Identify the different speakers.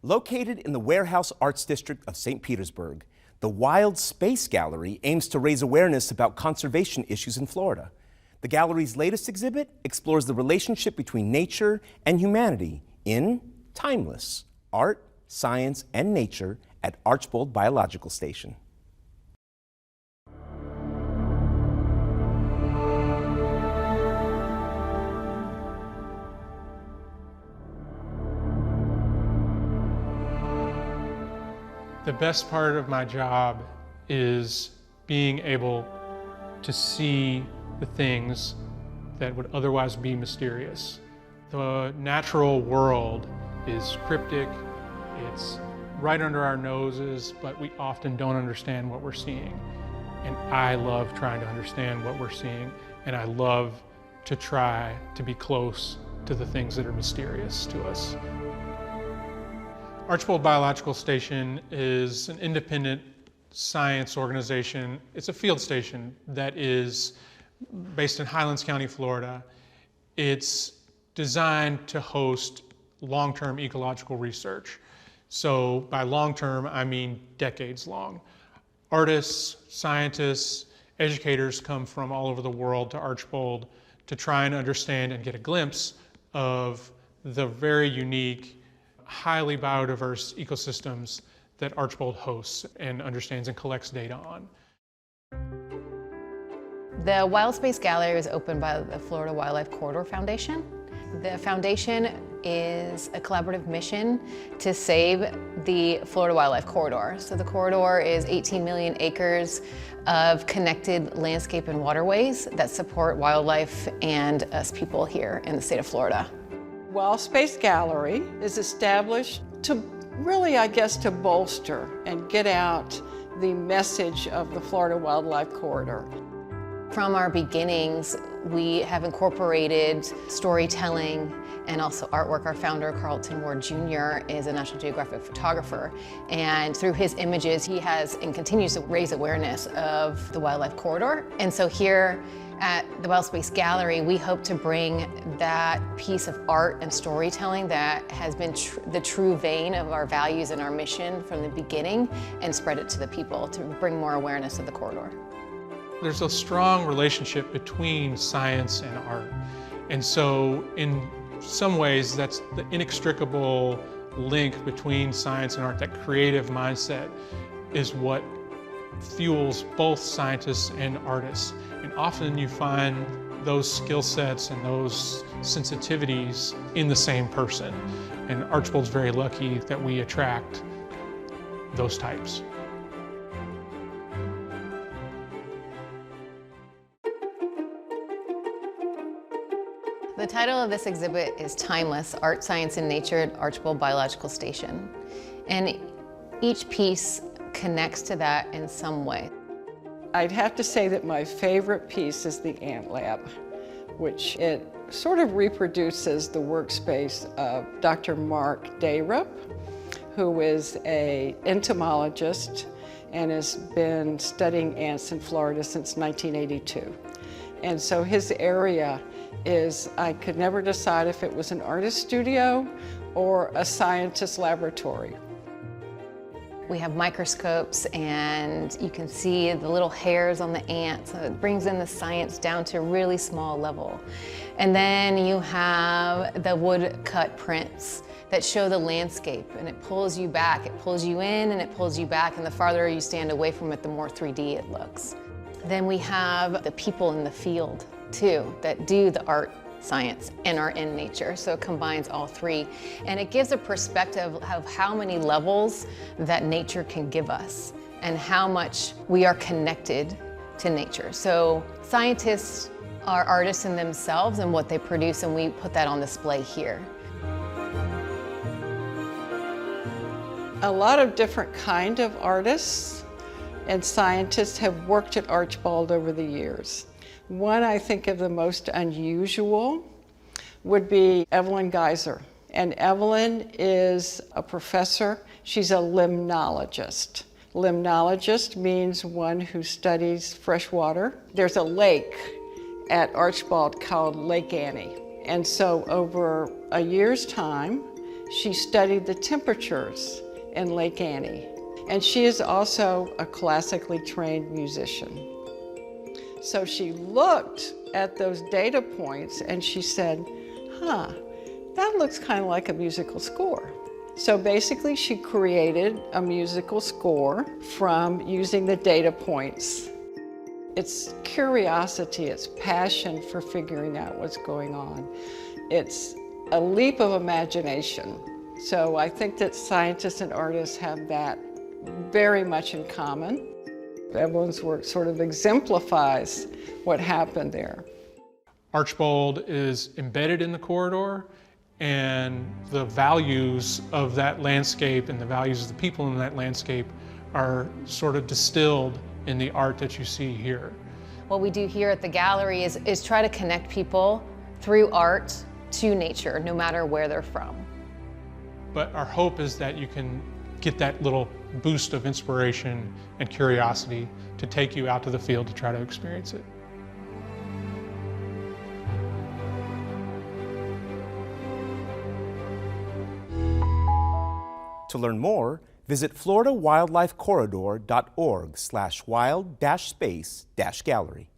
Speaker 1: Located in the Warehouse Arts District of St. Petersburg, the Wild Space Gallery aims to raise awareness about conservation issues in Florida. The gallery's latest exhibit explores the relationship between nature and humanity in Timeless: Art, Science, and Nature at Archbold Biological Station.
Speaker 2: The best part of my job is being able to see the things that would otherwise be mysterious. The natural world is cryptic, it's right under our noses, but we often don't understand what we're seeing. And I love trying to understand what we're seeing, and I love to try to be close to the things that are mysterious to us. Archbold Biological Station is an independent science organization. It's a field station that is based in Highlands County, Florida. It's designed to host long-term ecological research. So by long-term, I mean decades long. Artists, scientists, educators come from all over the world to Archbold to try and understand and get a glimpse of the very unique, highly biodiverse ecosystems that Archbold hosts and understands and collects data on.
Speaker 3: The Wild Space Gallery was opened by the Florida Wildlife Corridor Foundation. The foundation is a collaborative mission to save the Florida Wildlife Corridor. So the corridor is 18 million acres of connected landscape and waterways that support wildlife and us people here in the state of Florida.
Speaker 4: Wild Space Gallery is established to really, I guess, to bolster and get out the message of the Florida Wildlife Corridor.
Speaker 3: From our beginnings, we have incorporated storytelling and also artwork. Our founder, Carlton Ward Jr., is a National Geographic photographer, and through his images, he has and continues to raise awareness of the wildlife corridor. And so here at the Wild Space Gallery, we hope to bring that piece of art and storytelling that has been the true vein of our values and our mission from the beginning and spread it to the people to bring more awareness of the corridor.
Speaker 2: There's a strong relationship between science and art. And so in some ways, that's the inextricable link between science and art. That creative mindset is what fuels both scientists and artists. And often you find those skill sets and those sensitivities in the same person. And Archbold's very lucky that we attract those types.
Speaker 3: The title of this exhibit is Timeless: Art, Science, and Nature at Archbold Biological Station. And each piece connects to that in some way.
Speaker 4: I'd have to say that my favorite piece is the Ant Lab, which it sort of reproduces the workspace of Dr. Mark Dayrup, who is an entomologist and has been studying ants in Florida since 1982. And so his area is, I could never decide if it was an artist studio or a scientist laboratory.
Speaker 3: We have microscopes and you can see the little hairs on the ants. So it brings in the science down to a really small level. And then you have the wood-cut prints that show the landscape, and it pulls you back. It pulls you in and it pulls you back, and the farther you stand away from it, the more 3D it looks. Then we have the people in the field too that do the art, science, and are in nature. So it combines all three. And it gives a perspective of how many levels that nature can give us and how much we are connected to nature. So scientists are artists in themselves and what they produce, and we put that on display here.
Speaker 4: A lot of different kind of artists and scientists have worked at Archbold over the years. One I think of the most unusual would be Evelyn Geyser. And Evelyn is a professor. She's a limnologist. Limnologist means one who studies fresh water. There's a lake at Archbold called Lake Annie. And so over a year's time, She studied the temperatures in Lake Annie, and she is also a classically trained musician. So she looked at those data points and she said, that looks kind of like a musical score. So basically she created a musical score from using the data points. It's curiosity, it's passion for figuring out what's going on. It's a leap of imagination. So I think that scientists and artists have that very much in common. Evelyn's work sort of exemplifies what happened there.
Speaker 2: Archbold is embedded in the corridor, and the values of that landscape and the values of the people in that landscape are sort of distilled in the art that you see here.
Speaker 3: What we do here at the gallery is try to connect people through art to nature, no matter where they're from.
Speaker 2: But our hope is that you can get that little boost of inspiration and curiosity to take you out to the field to try to experience it.
Speaker 1: To learn more, visit floridawildlifecorridor.org/wild-space-gallery.